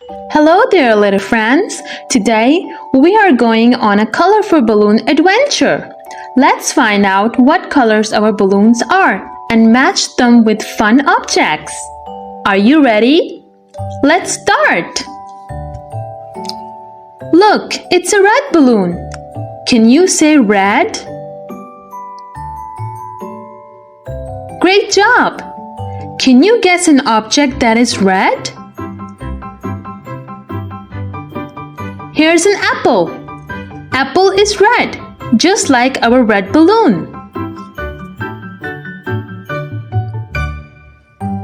Hello there, little friends. Today, we are going on a colorful balloon adventure. Let's find out what colors our balloons are and match them with fun objects. Are you ready? Let's start! Look, it's a red balloon. Can you say red? Great job! Can you guess an object that is red? Here's an apple. Apple is red, just like our red balloon.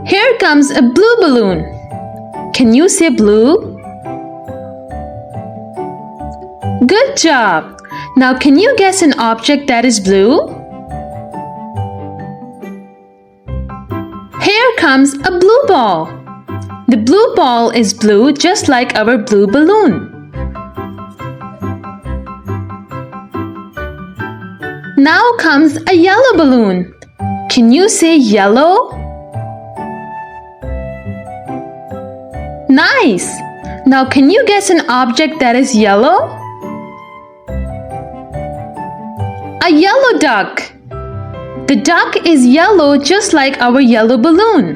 Here comes a blue balloon. Can you say blue? Good job! Now can you guess an object that is blue? Here comes a blue ball. The blue ball is blue just like our blue balloon. Now comes a yellow balloon. Can you say yellow? Nice! Now can you guess an object that is yellow? A yellow duck. The duck is yellow just like our yellow balloon.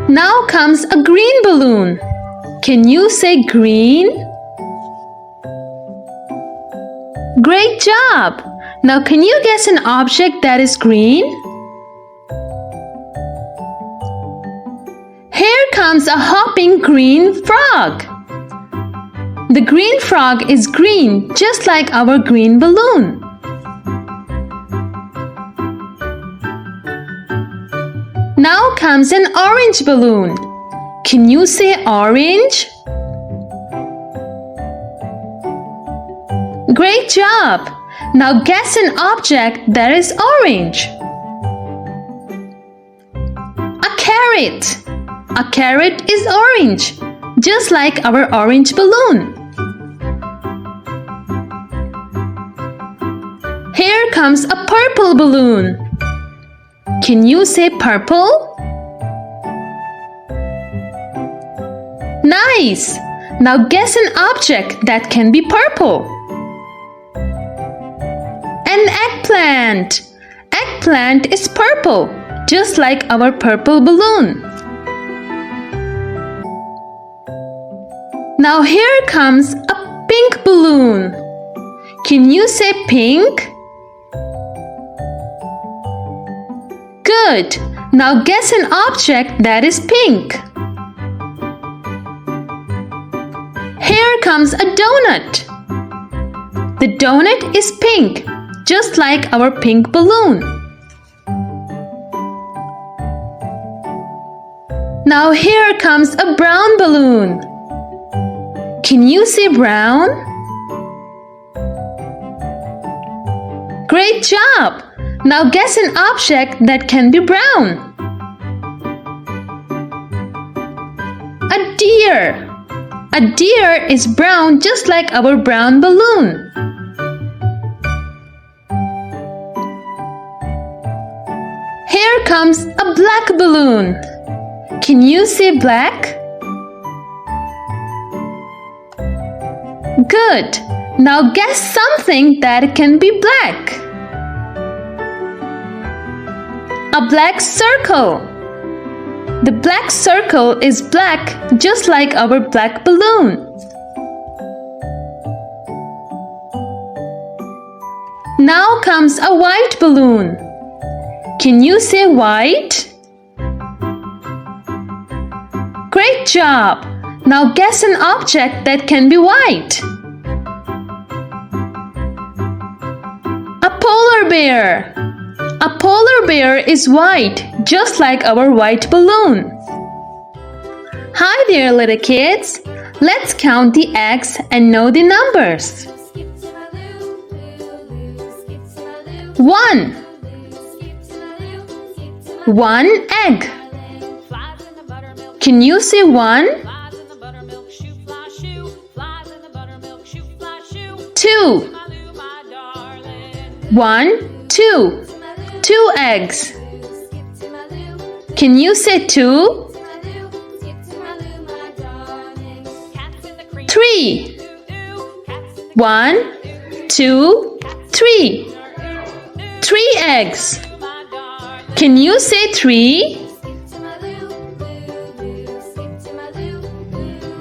Now comes a green balloon. Can you say green? Great job! Now can you guess an object that is green? Here comes a hopping green frog. The green frog is green just like our green balloon. Now comes an orange balloon. Can you say orange? Great job! Now guess an object that is orange. A carrot. A carrot is orange, just like our orange balloon. Here comes a purple balloon. Can you say purple? Nice! Now guess an object that can be purple. An eggplant. Eggplant is purple, just like our purple balloon. Now here comes a pink balloon. Can you say pink? Good. Now guess an object that is pink. Here comes a donut. The donut is pink, just like our pink balloon. Now here comes a brown balloon. Can you say brown? Great job! Now guess an object that can be brown. A deer. A deer is brown just like our brown balloon. Here comes a black balloon. Can you say black? Good. Now guess something that can be black. A black circle. The black circle is black just like our black balloon. Now comes a white balloon. Can you say white? Great job! Now guess an object that can be white. A polar bear. A polar bear is white, just like our white balloon. Hi there, little kids. Let's count the eggs and know the numbers. 1. 1 egg. Can you say 1? 2. 1, 2. 2 eggs. Can you say 2? 3. 1, 2, 3. 3 eggs. Can you say 3?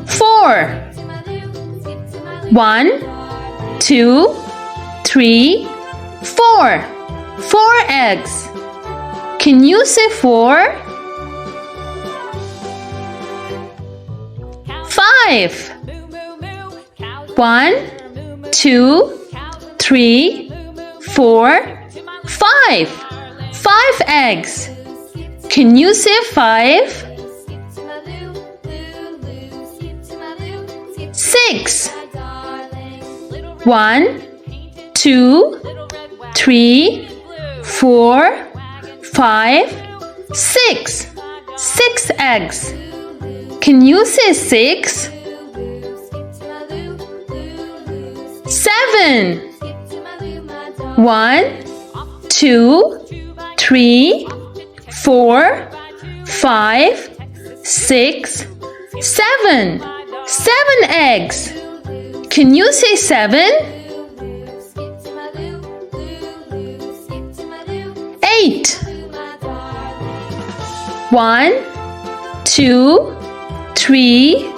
4. 1, 2, 3, 4. 4 eggs. Can you say 4? 5. 1, 2, 3, 4, 5. 5 eggs. Can you say 5? 6. 1, 2, 3, 4, 5, 6. 6 eggs. Can you say 6? 7. 1, 2, 3, 4, 5, 6, 7. 7 eggs. Can you say 7? 8. 1, 2, 3,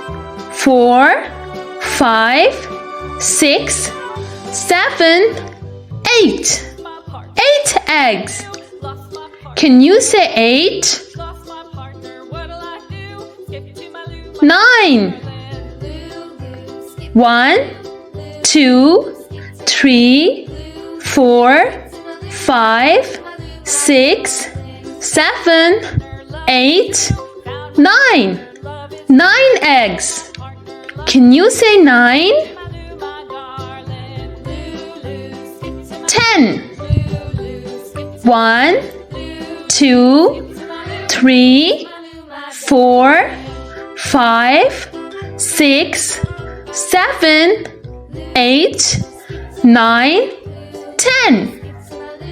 4, 5, 6, 7, 8. 8 eggs. Can you say 8? 9. 1, 2, 3, 4, 5, 6, 7, 8, 9. 9 eggs. Can you say 9? 10. 1, 2, 3, 4, 5, 6, 7, 8, 9, 10.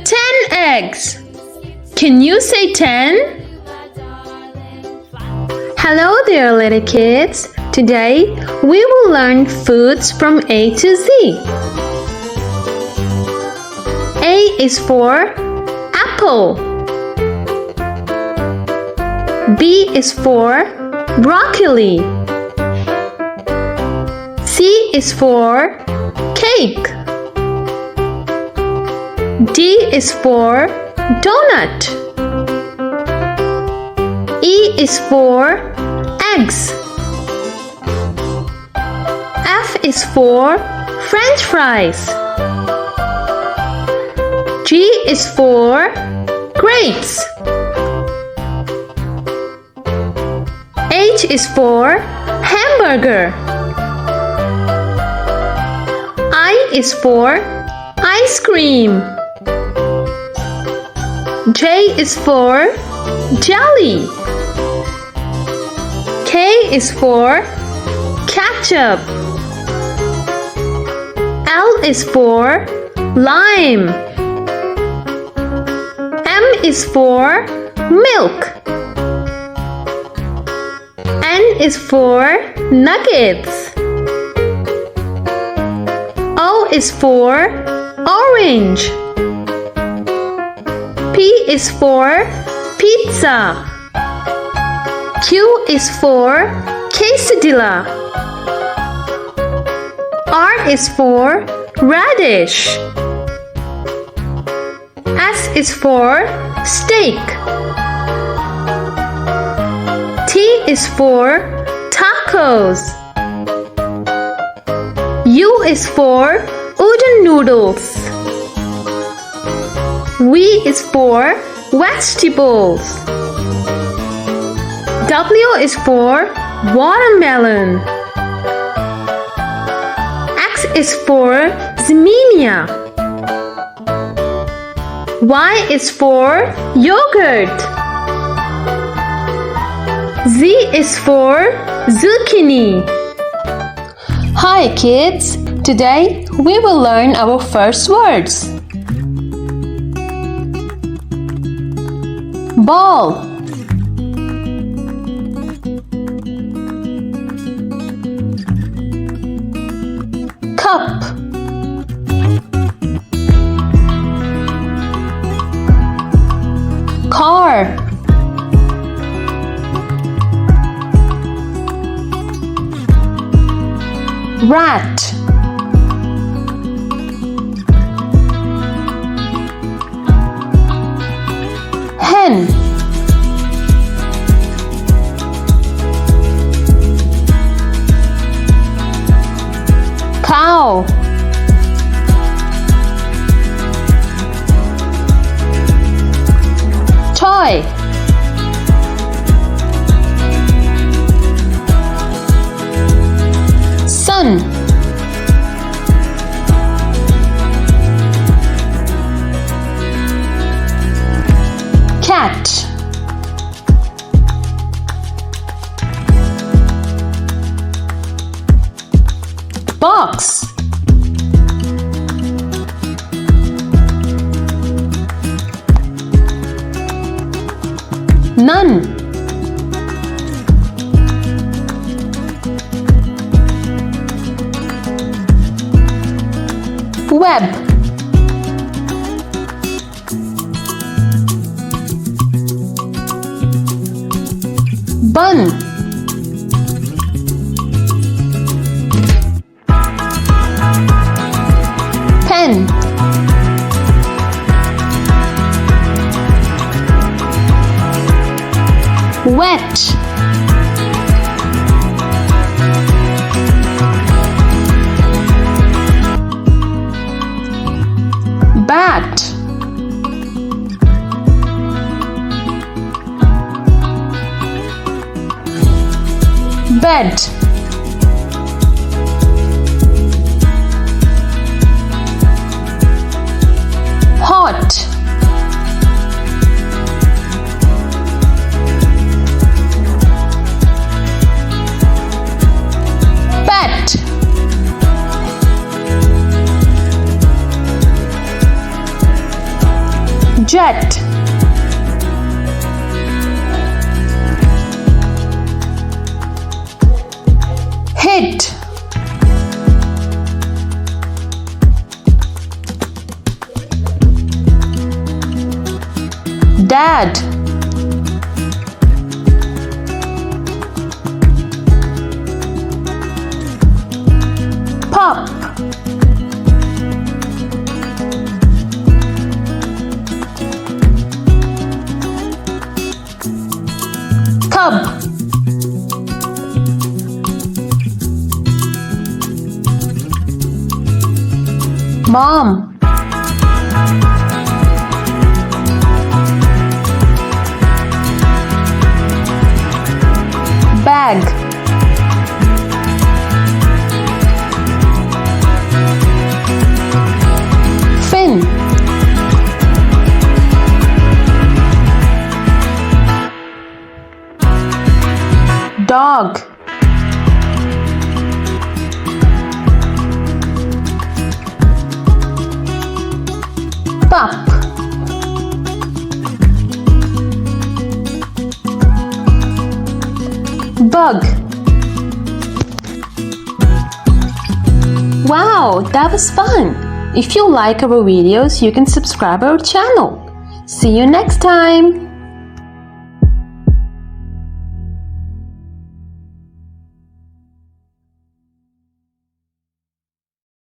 10 eggs. Can you say 10? Hello there, little kids. Today we will learn foods from A to Z. A is for apple. B is for broccoli. C is for cake. D is for donut. E is for eggs. F is for French fries. G is for grapes. H is for hamburger. I is for ice cream. J is for jelly. K is for ketchup. L is for lime. M is for milk. N is for nuggets. O is for orange. P is for pizza. Q is for quesadilla. R is for radish. S is for steak. T is for tacos. U is for udon noodles. V is for vegetables. W is for watermelon. X is for Ximenia. Y is for yogurt. Z is for zucchini. Hi kids! Today we will learn our first words. Ball. rat, hen, cow, toy, sun, cat, box, none, web, bun, pen, wet, bat, bed, hot, pet, jet, hit, dad, pup, cub, mom, bag, fin, dog, pup, bug. Wow, that was fun! If you like our videos, you can subscribe our channel. See you next time!